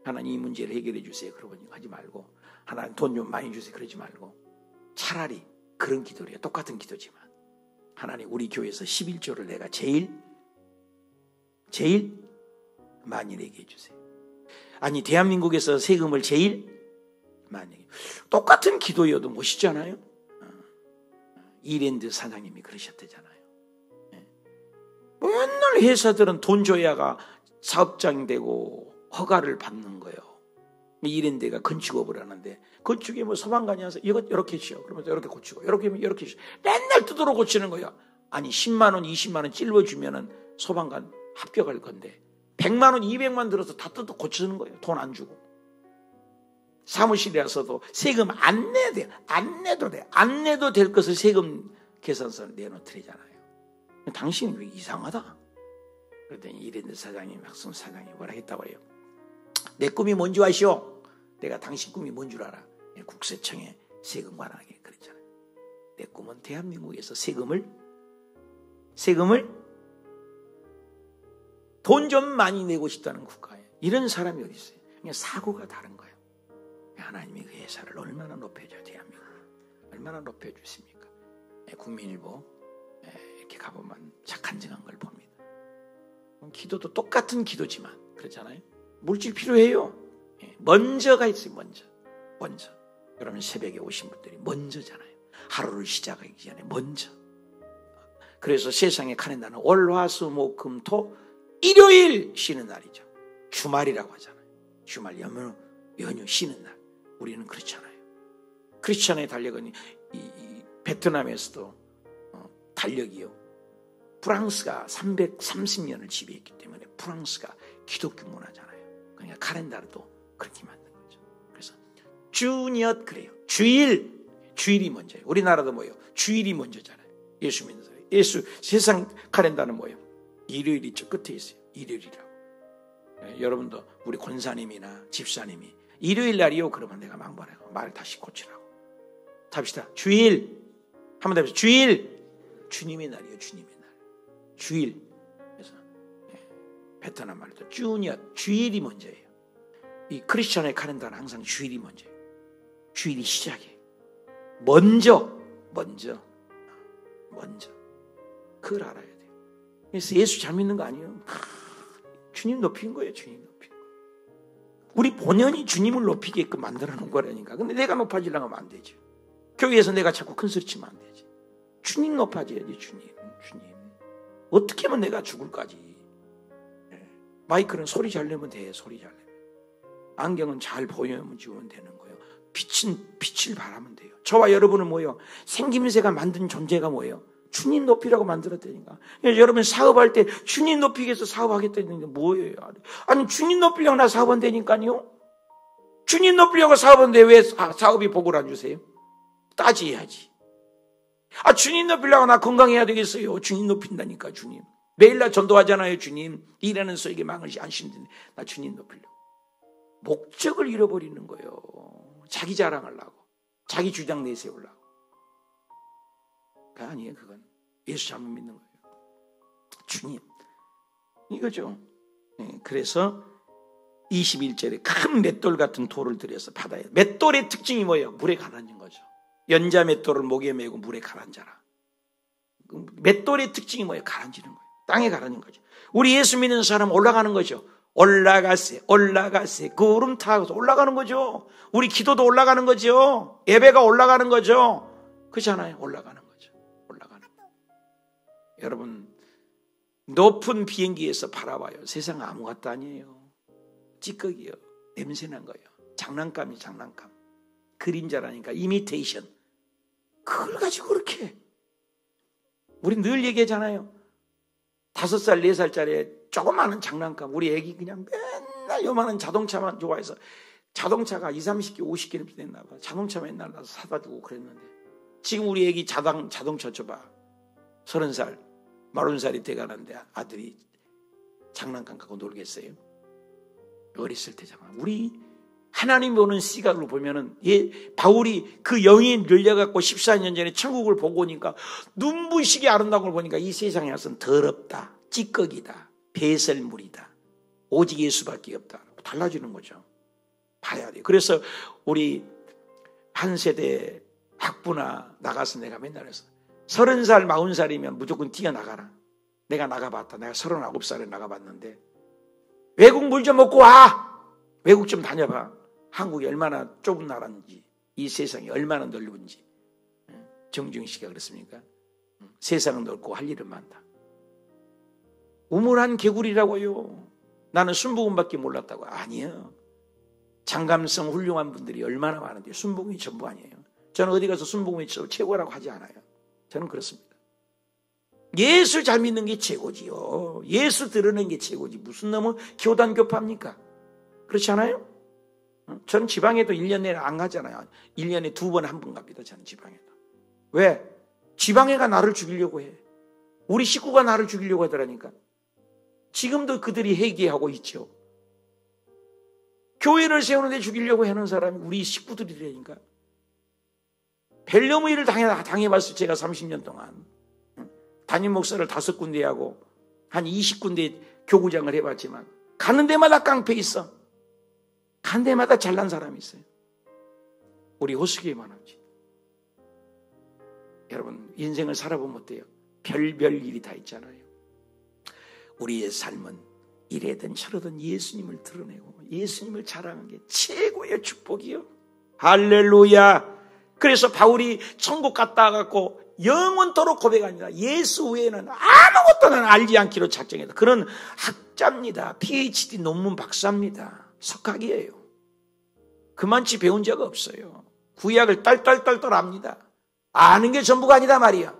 하나님 이 문제를 해결해 주세요. 그러고 하지 말고, 하나님 돈 좀 많이 주세요. 그러지 말고, 차라리 그런 기도를 해요. 똑같은 기도지만, 하나님 우리 교회에서 11조를 내가 제일 많이 내게 해주세요. 아니 대한민국에서 세금을 제일 많이, 똑같은 기도여도 멋있잖아요. 이랜드 사장님이 그러셨대잖아요. 맨날 회사들은 돈 줘야가 사업장이 되고 허가를 받는 거예요. 이랜드가 건축업을 하는데, 건축에 뭐 소방관이 와서 이것 이렇게 해주시오. 그러면서 이렇게 고치고, 이렇게 하면 이렇게 해주시오. 맨날 뜯으러 고치는 거야. 아니 10만 원, 20만 원 찔러주면은 소방관 합격할 건데 100만 원, 200만 들어서 다 뜯어 고치는 거예요. 돈 안 주고. 사무실에 와서도 세금 안 내야 돼. 안 내도 돼. 안 내도 될 것을 세금 계산서를 내놓더래잖아요. 당신이 왜 이상하다? 그랬더니 이랜드 사장님, 학순 사장이 뭐라 했다고 해요? 내 꿈이 뭔지 아시오? 내가 당신 꿈이 뭔 줄 알아? 국세청에 세금 관하게 그랬잖아요. 내 꿈은 대한민국에서 세금을 돈 좀 많이 내고 싶다는 국가에 이런 사람이 어디 있어요? 그냥 사고가 다른 거예요. 하나님이 그 회사를 얼마나 높여줘요. 대한민국 얼마나 높여주십니까? 국민일보 이렇게 가보면 착한증한 걸 봅니다. 기도도 똑같은 기도지만 그렇잖아요. 물질 필요해요. 먼저가 있어요. 먼저. 여러분 새벽에 오신 분들이 먼저잖아요. 하루를 시작하기 전에 먼저. 그래서 세상의 카렌다는 월, 화, 수, 목, 금, 토, 일요일 쉬는 날이죠. 주말이라고 하잖아요. 주말 연휴 쉬는 날. 우리는 그렇잖아요. 크리스천의 달력은 이 베트남에서도 달력이요. 프랑스가 330년을 지배했기 때문에 프랑스가 기독교 문화잖아요. 그러니까 카렌다르도 그렇게 만든 거죠. 그래서 주녁 그래요. 주일이 먼저예요. 우리나라도 뭐예요? 주일이 먼저잖아요. 예수 믿는 사람. 세상 카렌다는 뭐예요? 일요일이 저 끝에 있어요. 일요일이라고. 여러분도 우리 권사님이나 집사님이 일요일 날이요 그러면 내가 망발하고 말을 다시 고치라고. 답시다. 주일. 한번 더 해보세요. 주일. 주님의 날이요. 주님의 날. 주일. 그래서 베트남 말도 주녁. 주일이 먼저예요. 이 크리스천의 카렌다는 항상 주일이 먼저예요. 주일이 시작이에요. 먼저. 그걸 알아야 돼요. 그래서 예수 잘 믿는 거 아니에요. 주님 높인 거예요. 주님 높인 거. 우리 본연이 주님을 높이게끔 만들어 놓은 거라니까. 근데 내가 높아지려고 하면 안 되죠. 교회에서 내가 자꾸 큰 소리 치면 안 되지. 주님 높아져야지. 주님. 어떻게 하면 내가 죽을까지. 마이크는 소리 잘 내면 돼. 소리 잘 내면. 안경은 잘 보여야만 지우면 되는 거예요. 빛을 바라면 돼요. 저와 여러분은 뭐예요? 생김새가 만든 존재가 뭐예요? 주님 높이라고 만들었다니까. 여러분 사업할 때 주님 높이기 위해서 사업하겠다는데 뭐예요? 아니 주님 높이려고 나 사업한다니까요. 주님 높이려고 사업한데 왜 사업이 복을 안 주세요? 따져야지. 주님 높이려고 나 건강해야 되겠어요. 주님 높인다니까. 주님 매일날 전도하잖아요. 주님 일하는 소에게 망을 안 신는데 나 주님 높이려고. 목적을 잃어버리는 거예요. 자기 자랑하려고, 자기 주장 내세우려고. 그거 아니에요. 그건 예수 잘못 믿는 거예요. 주님 이거죠. 그래서 21절에 큰 맷돌 같은 돌을 들여서 바다에. 맷돌의 특징이 뭐예요? 물에 가라앉은 거죠. 연자 맷돌을 목에 메고 물에 가라앉아라. 맷돌의 특징이 뭐예요? 가라앉는 거예요. 땅에 가라앉는 거죠. 우리 예수 믿는 사람 올라가는 거죠. 올라가세 구름 타고 올라가는 거죠. 우리 기도도 올라가는 거죠. 예배가 올라가는 거죠. 그렇잖아요. 올라가는 거죠. 여러분 높은 비행기에서 바라봐요. 세상 아무것도 아니에요. 찌꺼기요. 냄새난 거예요. 장난감. 그림자라니까. 이미테이션. 그걸 가지고 그렇게. 우리 늘 얘기하잖아요. 5살, 4살짜리 조그마한 장난감. 우리 애기 그냥 맨날 요만한 자동차만 좋아해서 자동차가 20, 30개, 50개는 됐나 봐. 자동차 맨날 나서 사다 주고 그랬는데 지금 우리 애기 자동차 줘봐. 30살, 40살이 돼가는데 아들이 장난감 갖고 놀겠어요? 어렸을 때잖아. 우리 하나님 보는 시각으로 보면은 바울이 그 영이 열려갖고 14년 전에 천국을 보고 오니까 눈부시게 아름다운 걸 보니까 이 세상에 와서는 더럽다, 찌꺼기다, 배설물이다, 오직 예수밖에 없다. 달라지는 거죠. 봐야 돼요. 그래서 우리 한 세대 학부나 나가서 내가 맨날 해서 30살, 40살이면 무조건 뛰어나가라. 내가 나가봤다. 내가 39살에 나가봤는데 외국 물 좀 먹고 와. 외국 좀 다녀봐. 한국이 얼마나 좁은 나라인지, 이 세상이 얼마나 넓은지. 정중 씨가 그렇습니까? 세상은 넓고 할 일은 많다. 우물한 개구리라고요. 나는 순복음밖에 몰랐다고. 아니에요. 장감성 훌륭한 분들이 얼마나 많은데 순복음이 전부 아니에요. 저는 어디 가서 순복음이 최고라고 하지 않아요. 저는 그렇습니다. 예수 잘 믿는 게 최고지요. 예수 들으는 게 최고지. 무슨 놈은 교단 교파입니까? 그렇지 않아요? 저는 지방에도 1년 내내 안 가잖아요. 1년에 2번, 1번 갑니다. 저는 지방에도. 왜? 지방에가 나를 죽이려고 해. 우리 식구가 나를 죽이려고 하더라니까. 지금도 그들이 회개하고 있죠. 교회를 세우는데 죽이려고 하는 사람이 우리 식구들이라니까. 벨레모이를 당해봤어요. 제가 30년 동안. 담임 목사를 5군데 하고 한 20군데 교구장을 해봤지만 가는 데마다 깡패 있어. 가는 데마다 잘난 사람이 있어요. 우리 호수교회만 하지. 여러분 인생을 살아보면 어때요? 별별 일이 다 있잖아요. 우리의 삶은 이래든 저러든 예수님을 드러내고 예수님을 자랑하는 게 최고의 축복이요. 할렐루야. 그래서 바울이 천국 갔다 와갖고 영원토록 고백합니다. 예수 외에는 아무것도 나는 알지 않기로 작정했다. 그런 학자입니다. PhD 논문 박사입니다. 석학이에요. 그만치 배운 적 없어요. 구약을 딸딸딸딸 압니다. 아는 게 전부가 아니다 말이야.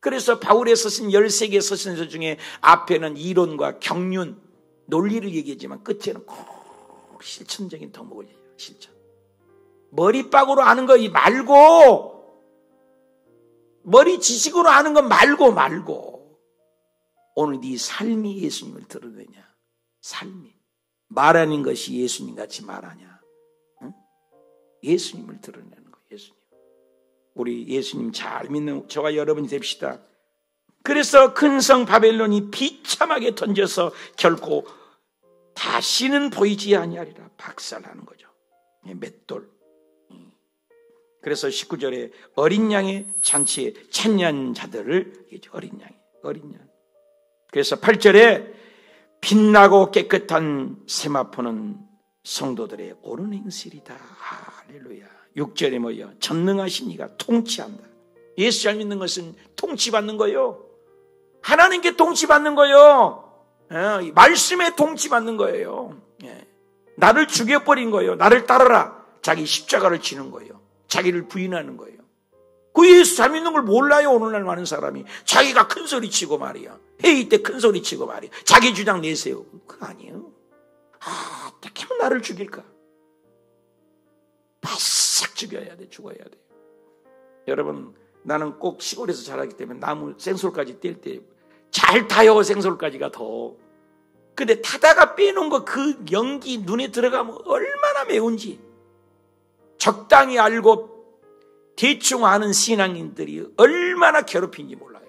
그래서 바울의 서신 13개 서신서 중에 앞에는 이론과 경륜, 논리를 얘기하지만 끝에는 꼭 실천적인 덕목을 얘기해요. 실천. 머리박으로 아는 거 말고, 머리 지식으로 아는 거 말고 오늘 네 삶이 예수님을 드러내냐. 삶이. 말하는 것이 예수님 같이 말하냐. 응? 예수님을 드러내는 거예요. 예수님. 우리 예수님 잘 믿는 저와 여러분이 됩시다. 그래서 큰 성 바벨론이 비참하게 던져서 결코 다시는 보이지 아니하리라 박살나는 거죠. 맷돌. 그래서 19절에 어린 양의 잔치에 찬양 자들을 어린 양. 그래서 8절에 빛나고 깨끗한 세마포는 성도들의 옳은 행실이다. 할렐루야. 6절에 뭐예요? 전능하신 이가 통치한다. 예수 잘 믿는 것은 통치받는 거예요. 하나님께 통치받는 거예요. 말씀에 통치받는 거예요. 나를 죽여버린 거예요. 나를 따르라. 자기 십자가를 지는 거예요. 자기를 부인하는 거예요. 그 예수 잘 믿는 걸 몰라요. 오늘날 많은 사람이. 자기가 큰 소리 치고 말이야. 회의 때 큰 소리 치고 말이야. 자기 주장 내세요. 그거 아니에요. 어떻게 하면 나를 죽일까? 바싹 죽여야 돼. 죽어야 돼. 여러분, 나는 꼭 시골에서 자라기 때문에 나무 생솔까지 뗄 때 잘 타요. 생솔까지가 더. 근데 타다가 빼놓은 거 그 연기 눈에 들어가면 얼마나 매운지 적당히 알고 대충 아는 신앙인들이 얼마나 괴롭힌지 몰라요.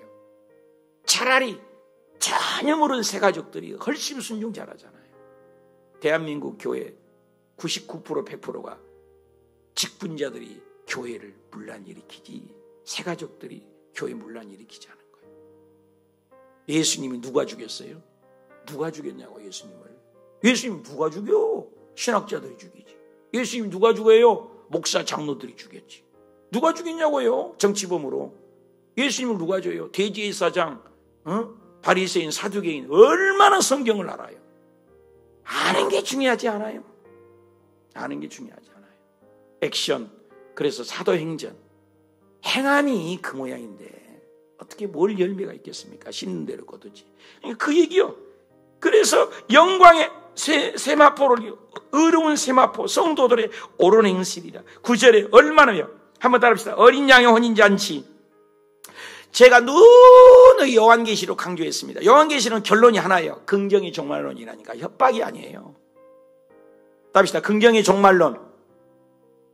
차라리 전혀 모르는 새가족들이 훨씬 순종 잘하잖아요. 대한민국 교회 99% 100%가 직분자들이 교회를 문란 일으키지 새가족들이 교회 문란 일으키지 않은 거예요. 예수님이 누가 죽였어요? 누가 죽였냐고 예수님을. 예수님 누가 죽여? 신학자들이 죽이지. 예수님 누가 죽여요? 목사 장로들이 죽였지. 누가 죽였냐고요? 정치범으로. 예수님을 누가 줘요? 대제사장, 바리새인, 사두개인 얼마나 성경을 알아요. 아는 게 중요하지 않아요. 아는 게 중요하지 않아요. 액션. 그래서 사도행전. 행함이 그 모양인데 어떻게 뭘 열매가 있겠습니까? 심는 대로 거두지. 그 얘기요. 그래서 영광의 세마포를 의로운 세마포 성도들의 옳은 행실이라. 9절에 얼마나요? 한번 따라합시다. 어린 양의 혼인잔치. 제가 누누이 요한계시록 강조했습니다. 요한계시록은 결론이 하나예요. 긍정의 종말론이라니까 협박이 아니에요. 따릅시다. 긍정의 종말론.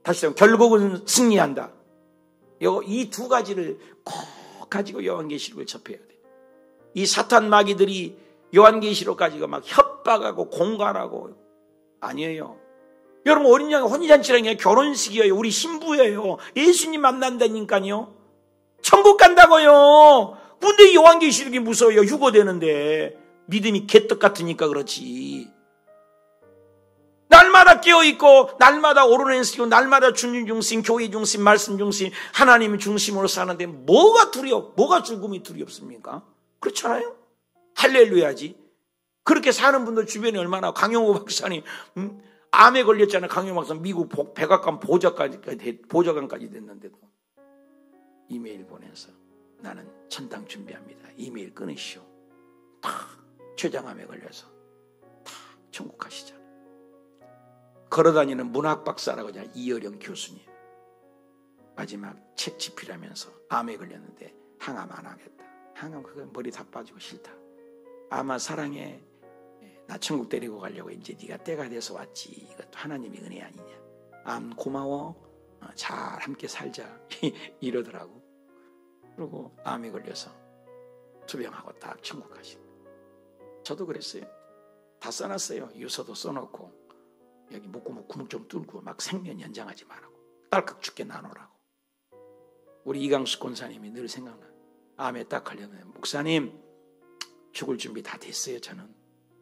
다시 한번 결국은 승리한다. 이 두 가지를 꼭 가지고 요한계시록을 접해야 돼. 이 사탄 마귀들이 요한계시록 가지고 막 협박하고 공갈하고 아니에요. 여러분 어린 양의 혼인잔치라는 게 결혼식이에요. 우리 신부예요. 예수님 만난다니까요. 천국 간다고요. 근데 요한계시록이 무서워요. 휴거되는데 믿음이 개떡 같으니까 그렇지. 날마다 깨어있고 날마다 옳은 행실이고 날마다 주님 중심, 교회 중심, 말씀 중심, 하나님 중심으로 사는데 뭐가 뭐가 죽음이 두렵습니까? 그렇잖아요. 할렐루야지. 그렇게 사는 분들 주변에 얼마나. 강용호 박사님 암에 걸렸잖아요. 강용호 박사 미국 백악관 보좌관까지 됐는데도 이메일 보내서 나는 천당 준비합니다. 이메일 끊으시오. 다 췌장암에 걸려서 다 천국 가시잖아요. 걸어다니는 문학 박사라고 하잖아요. 이어령 교수님. 마지막 책 집필하면서 암에 걸렸는데 항암 안 하겠다. 항암 그거 머리 다 빠지고 싫다. 아마 사랑해. 나 천국 데리고 가려고 이제 네가 때가 돼서 왔지. 이것도 하나님의 은혜 아니냐. 암 고마워. 잘 함께 살자. 이러더라고. 그리고 암에 걸려서 투병하고 딱 천국 가신. 저도 그랬어요. 다 써놨어요. 유서도 써놓고 여기 목구멍 좀 뚫고 막 생명 연장하지 말라고. 딸깍 죽게 나누라고. 우리 이강수 권사님이 늘 생각나. 암에 딱 걸렸는데 목사님 죽을 준비 다 됐어요. 저는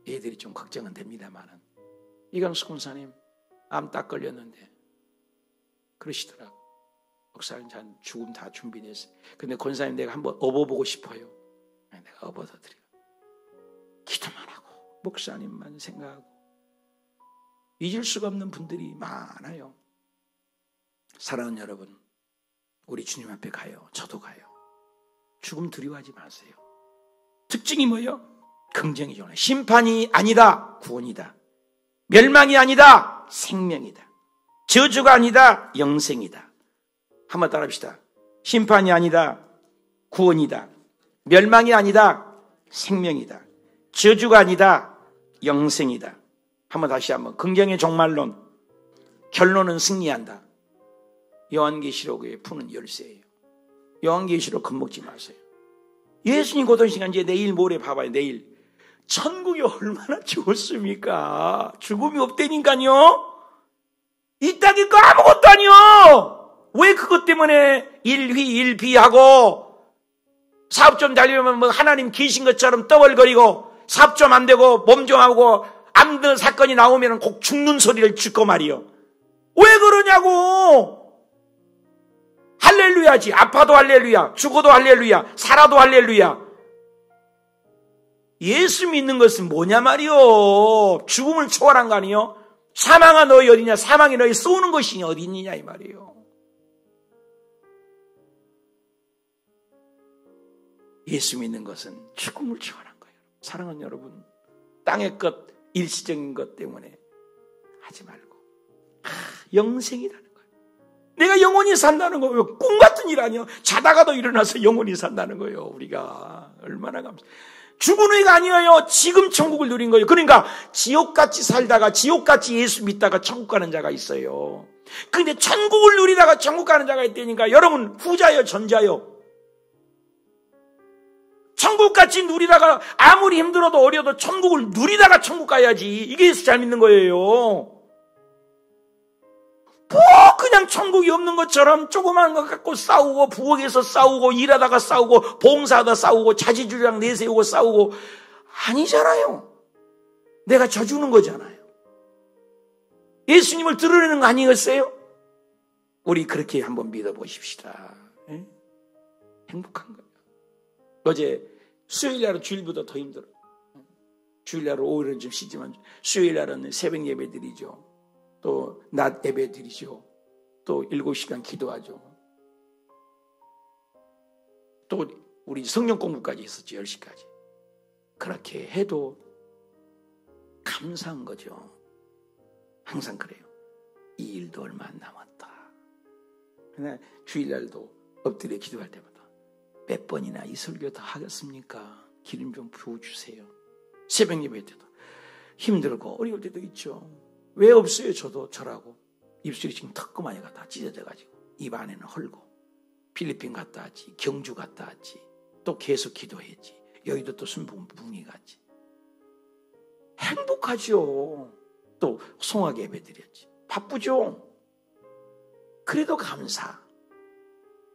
애들이 좀 걱정은 됩니다만은 이강수 권사님 암 딱 걸렸는데 그러시더라고. 목사님 전 죽음 다 준비됐어요. 근데 권사님 내가 한번 업어보고 싶어요. 내가 업어서 드려. 기도만 하고 목사님만 생각하고. 잊을 수가 없는 분들이 많아요. 사랑하는 여러분, 우리 주님 앞에 가요. 저도 가요. 죽음 두려워하지 마세요. 특징이 뭐예요? 긍정이죠. 심판이 아니다, 구원이다. 멸망이 아니다, 생명이다. 저주가 아니다, 영생이다. 한번 따라합시다. 심판이 아니다, 구원이다. 멸망이 아니다, 생명이다. 저주가 아니다, 영생이다. 한번 다시 한번. 긍정의 종말론. 결론은 승리한다. 요한계시록에 푸는 열쇠예요. 요한계시록 겁먹지 마세요. 예수님 고통시간 이제 내일 모레 봐봐요. 내일. 천국이 얼마나 좋습니까? 죽음이 없다니까요. 있다는 거 아무것도 아니요. 왜 그것 때문에 일비하고 사업 좀 달리면 뭐 하나님 계신 것처럼 떠벌거리고 사업 좀 안 되고 몸 좀 하고 암드 사건이 나오면 꼭 죽는 소리를 듣고 말이요. 왜 그러냐고. 할렐루야지. 아파도 할렐루야. 죽어도 할렐루야. 살아도 할렐루야. 예수 믿는 것은 뭐냐 말이요. 죽음을 초월한 거 아니요. 사망아 너희 어디냐. 사망이 너희 쏘는 것이 어디 있느냐 이 말이에요. 예수 믿는 것은 죽음을 초월한 거예요. 사랑하는 여러분, 땅의 것, 일시적인 것 때문에 하지 말고 영생이라는 거예요. 내가 영원히 산다는 거예요. 꿈 같은 일 아니에요. 자다가도 일어나서 영원히 산다는 거예요. 우리가 얼마나 죽은 후가 아니에요. 지금 천국을 누린 거예요. 그러니까 지옥같이 살다가 지옥같이 예수 믿다가 천국 가는 자가 있어요. 근데 천국을 누리다가 천국 가는 자가 있다니까. 여러분 후자요 전자요? 천국같이 누리다가 아무리 힘들어도 어려도 천국을 누리다가 천국 가야지. 이게 예수 잘 믿는 거예요. 뭐 그냥 천국이 없는 것처럼 조그만 것 갖고 싸우고 부엌에서 싸우고 일하다가 싸우고 봉사하다 싸우고 자지주장 내세우고 싸우고 아니잖아요. 내가 져주는 거잖아요. 예수님을 드러내는 거 아니겠어요? 우리 그렇게 한번 믿어보십시다. 예? 행복한 거예요. 어제 수요일날은 주일보다 더 힘들어요. 주일날은 오후는 좀 쉬지만 수요일날은 새벽 예배 드리죠. 또 낮 예배 드리죠. 또 7시간 기도하죠. 또 우리 성경 공부까지 있었죠. 10시까지. 그렇게 해도 감사한 거죠. 항상 그래요. 이 일도 얼마 안 남았다. 그러나 주일날도 엎드려 기도할 때마다 몇 번이나 이 설교 다 하겠습니까? 기름 좀 부어주세요. 새벽 예배 때도 힘들고 어려울 때도 있죠. 왜 없어요? 저라고. 입술이 지금 턱구멍이가 다 찢어져가지고 입 안에는 헐고 필리핀 갔다 왔지, 경주 갔다 왔지, 또 계속 기도했지, 여의도 또 순붕이 갔지. 행복하죠. 또 송하게 예배 드렸지. 바쁘죠. 그래도 감사.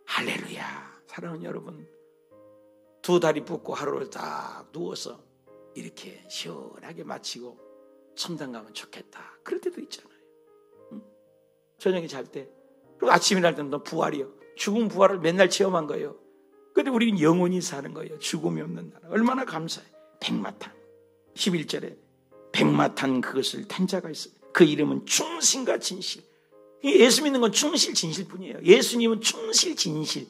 할렐루야. 사랑하는 여러분, 두 다리 붓고 하루를 딱 누워서 이렇게 시원하게 마치고 천당 가면 좋겠다. 그럴 때도 있잖아요. 응? 저녁에 잘 때. 그리고 아침에 날 때는 너 부활이요. 죽음 부활을 맨날 체험한 거예요. 그런데 우리는 영원히 사는 거예요. 죽음이 없는 나라. 얼마나 감사해. 백마탄. 11절에 백마탄 그것을 탄 자가 있어요. 그 이름은 충신과 진실. 예수 믿는 건 충실 진실뿐이에요. 예수님은 충실 진실.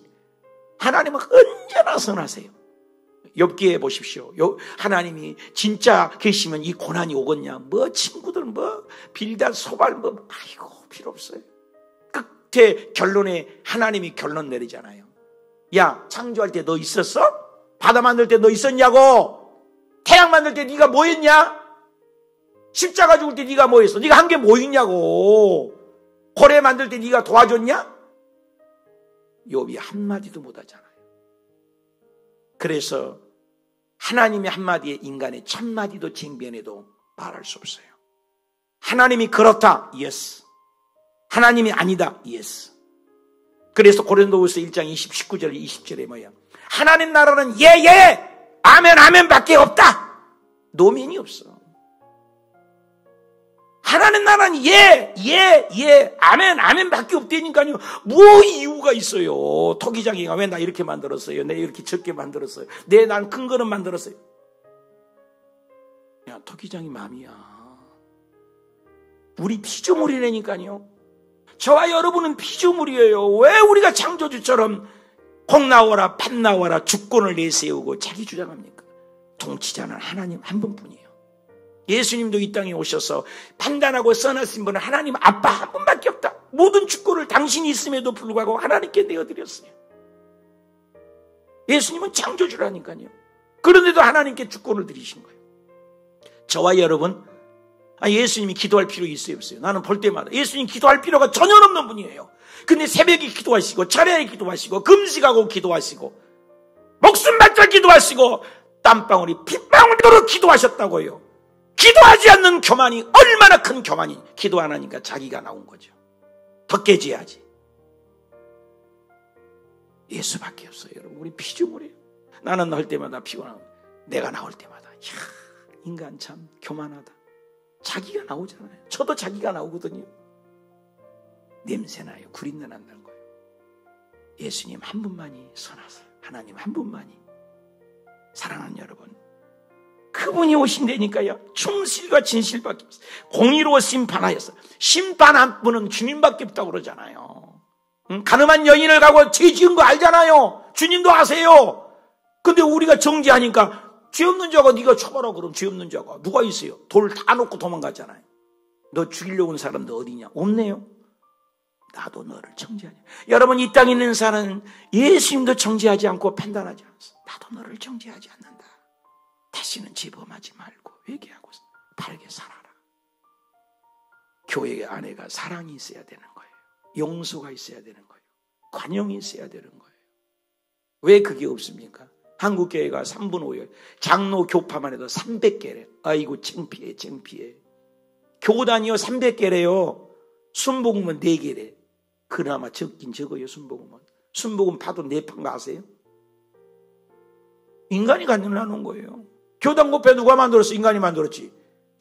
하나님은 언제나 선하세요. 욥기에 보십시오. 하나님이 진짜 계시면 이 고난이 오겠냐. 뭐 친구들 뭐 빌달 소발 뭐 아이고 필요 없어요. 끝에 결론에 하나님이 결론 내리잖아요. 야 창조할 때 너 있었어? 바다 만들 때 너 있었냐고. 태양 만들 때 네가 뭐 했냐? 십자가 죽을 때 네가 뭐 했어? 네가 한 게 뭐 있냐고. 고래 만들 때 네가 도와줬냐? 욥이 한마디도 못하잖아요. 그래서 하나님의 한마디에 인간의 천마디도 쟁변해도 말할 수 없어요. 하나님이 그렇다. 예스. 하나님이 아니다. 예스. 그래서 고린도후서 1장 19절 20절에 뭐야? 하나님 나라는 예 아멘 아멘 밖에 없다. 노면이 없어. 하나님 나라는 예 아멘 아멘 밖에 없다니까요. 뭐 이유가 있어요. 토기장이가 왜 나 이렇게 만들었어요. 내 이렇게 적게 만들었어요. 난 큰 거는 만들었어요. 야 토기장이 마음이야. 우리 피조물이라니까요. 저와 여러분은 피조물이에요. 왜 우리가 창조주처럼 홍 나와라 팥 나와라 주권을 내세우고 자기 주장합니까? 통치자는 하나님 한 분뿐이에요. 예수님도 이 땅에 오셔서 판단하고 써놨은 분은 하나님 아빠 한 분밖에 없다. 모든 주권을 당신이 있음에도 불구하고 하나님께 내어드렸어요. 예수님은 창조주라니까요. 그런데도 하나님께 주권을 드리신 거예요. 저와 여러분, 예수님이 기도할 필요 있어요, 없어요? 나는 볼 때마다 예수님 기도할 필요가 전혀 없는 분이에요. 근데 새벽에 기도하시고 차례에 기도하시고 금식하고 기도하시고 목숨 바쳐 기도하시고 땀방울이 핏방울로 기도하셨다고요. 기도하지 않는 교만이 얼마나 큰 교만이. 기도 안 하니까 자기가 나온 거죠. 더 깨져야지. 예수밖에 없어요. 여러분, 우리 피조물이에요. 나는 날 때마다 피곤하고 내가 나올 때마다 인간 참 교만하다. 자기가 나오잖아요. 저도 자기가 나오거든요. 냄새나요. 구린내 난다는 거예요. 예수님 한 분만이 선하세요. 하나님 한 분만이. 사랑하는 여러분, 그분이 오신다니까요. 충실과 진실밖에 없어요. 공의로 심판하였어. 심판 한 분은 주님밖에 없다고 그러잖아요. 가늠한 여인을 가고 죄 지은 거 알잖아요. 주님도 아세요. 근데 우리가 정죄하니까 죄 없는 자가 네가 쳐봐라. 그럼 죄 없는 자가 누가 있어요? 돌 다 놓고 도망갔잖아요. 너 죽이려고 온 사람도 어디냐? 없네요. 나도 너를 정죄하냐. 여러분, 이 땅에 있는 사람은 예수님도 정죄하지 않고 판단하지 않았어. 나도 너를 정죄하지 않는다. 다시는 재범하지 말고 회개하고 바르게 살아라. 교회 안에가 사랑이 있어야 되는 거예요. 용서가 있어야 되는 거예요. 관용이 있어야 되는 거예요. 왜 그게 없습니까? 한국교회가 3분 5열 장로 교파만 해도 300개래. 아이고 창피해. 교단이요 300개래요. 순복음은 4개래. 그나마 적긴 적어요. 순복음은. 순복음 파도 4판 거 아세요? 인간이 만들어놓은 거예요. 교단 교파 누가 만들었어? 인간이 만들었지.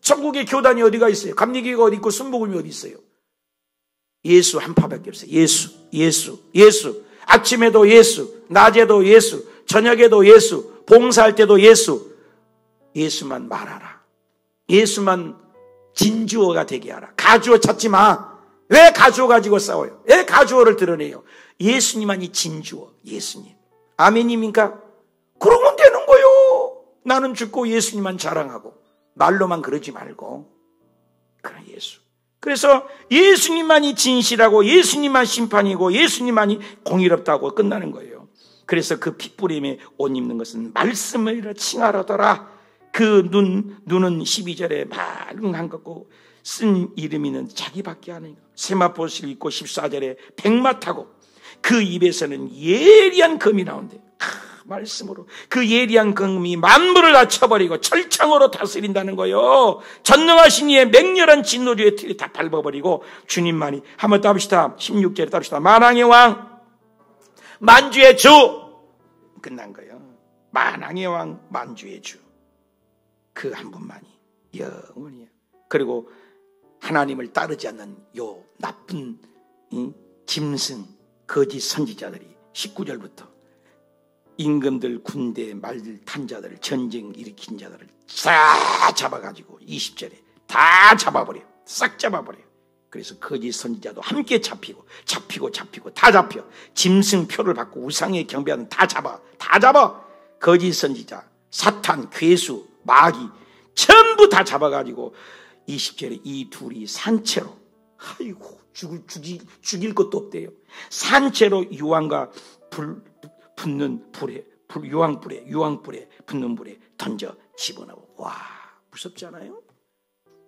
천국의 교단이 어디가 있어요? 감리교회가 어디 있고 순복음이 어디 있어요? 예수 한 파밖에 없어요. 예수. 아침에도 예수, 낮에도 예수, 저녁에도 예수, 봉사할 때도 예수. 예수만 말하라. 예수만 진주어가 되게 하라. 가주어 찾지 마. 왜 가주어 가지고 싸워요? 왜 가주어를 드러내요? 예수님만이 진주어. 예수님. 아멘입니까? 그러면 되는 거예요. 나는 죽고 예수님만 자랑하고 말로만 그러지 말고. 그런 예수. 그래서 예수님만이 진실하고 예수님만 심판이고 예수님만이 공의롭다고 끝나는 거예요. 그래서 그 핏부림에 옷 입는 것은 말씀을 칭하라더라. 그 눈은 12절에 맑은 것고 쓴 이름이는 자기밖에 안 해요. 세마포를 입고 14절에 백마 타고 그 입에서는 예리한 금이 나온대요. 말씀으로 그 예리한 금이 만물을 다 쳐버리고 철창으로 다스린다는 거예요. 전능하신 이의 맹렬한 진노주의 틀이 다 밟아버리고 주님만이. 한번 따봅시다. 16절에 따봅시다. 만왕의 왕 만주의 주. 끝난 거예요. 만왕의 왕 만주의 주. 그 한 분만이 영원히요. 그리고 하나님을 따르지 않는 요 나쁜 짐승 거짓 선지자들이 19절부터 임금들, 군대, 말들, 탄 자들, 전쟁 일으킨 자들을 싹 잡아가지고 20절에 다 잡아버려요. 싹 잡아버려요. 그래서 거짓 선지자도 함께 잡히고 다 잡혀. 짐승 표를 받고 우상에 경배하는 다 잡아. 거짓 선지자, 사탄, 괴수, 마귀 전부 다 잡아가지고 20절에 이 둘이 산채로, 아이고 죽일 것도 없대요. 산채로 유황과 붙는 불에, 유황불에 붙는 불에 던져 집어넣어. 와, 무섭잖아요.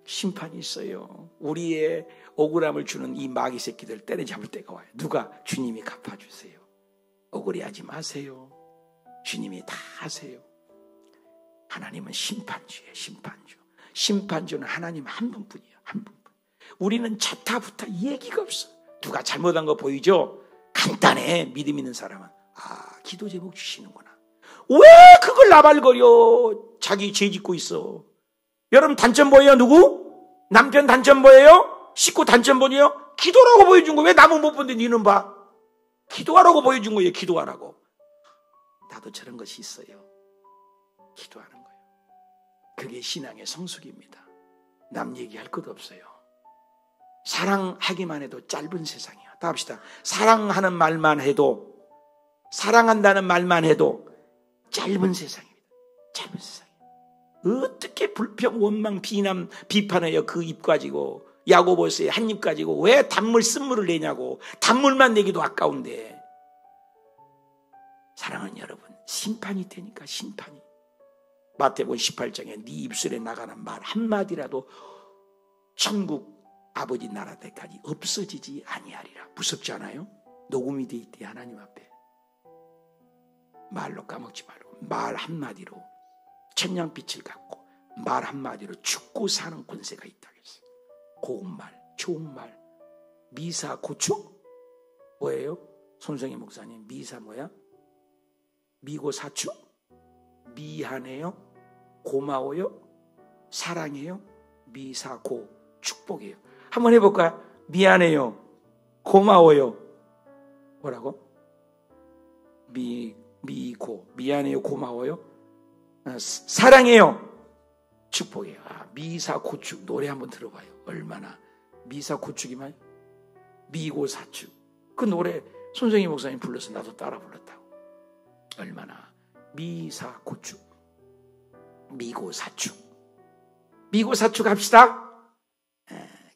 심판이 있어요. 우리의 억울함을 주는 이 마귀 새끼들 때려잡을 때가 와요. 누가? 주님이 갚아주세요. 억울해하지 마세요. 주님이 다 하세요. 하나님은 심판주예요. 심판주는 하나님 한 분뿐이에요. 한 분뿐. 우리는 자타부타 얘기가 없어. 누가 잘못한 거 보이죠? 간단해. 믿음 있는 사람은. 기도 제목 주시는구나. 왜 그걸 나발거려? 자기 죄 짓고 있어. 여러분 단점 뭐예요? 누구? 남편 단점 뭐예요? 식구 단점 뭐예요? 기도라고 보여준 거. 왜 남은 못 본데 니는 봐? 기도하라고 보여준 거예요. 기도하라고. 나도 저런 것이 있어요. 기도하는 거예요. 그게 신앙의 성숙입니다. 남 얘기할 것 없어요. 사랑하기만 해도 짧은 세상이야. 다 합시다. 사랑하는 말만 해도 사랑한다는 말만 해도 짧은 세상입니다. 짧은 세상이에요. 어떻게 불평, 원망, 비난, 비판해요. 그 입 가지고. 야고보서의 한 입 가지고 왜 단물 쓴물을 내냐고. 단물만 내기도 아까운데. 사랑하는 여러분, 심판이 되니까 심판이. 마태복음 18장에 네 입술에 나가는 말 한마디라도 천국 아버지 나라 때까지 없어지지 아니하리라. 무섭지 않아요? 녹음이 돼 있대 하나님 앞에. 말로 까먹지 말고 말 한마디로 천냥빛을 갖고 말 한마디로 죽고 사는 권세가 있다고 했어요. 고운 말, 좋은 말, 미사, 고추? 뭐예요? 손성희 목사님, 미사 뭐야? 미고 사추? 미안해요? 고마워요? 사랑해요? 미사, 고, 축복이에요. 한번 해볼까요? 미안해요. 고마워요. 뭐라고? 미고, 미안해요. 고마워요. 사랑해요. 축복이에요. 미사, 고축. 노래 한번 들어봐요. 얼마나. 미사, 고축이면 미고, 사축. 그 노래 손성희 목사님 불러서 나도 따라 불렀다고. 얼마나. 미사, 고축. 미고, 사축. 미고, 사축 합시다.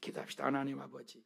기도합시다. 하나님 아버지.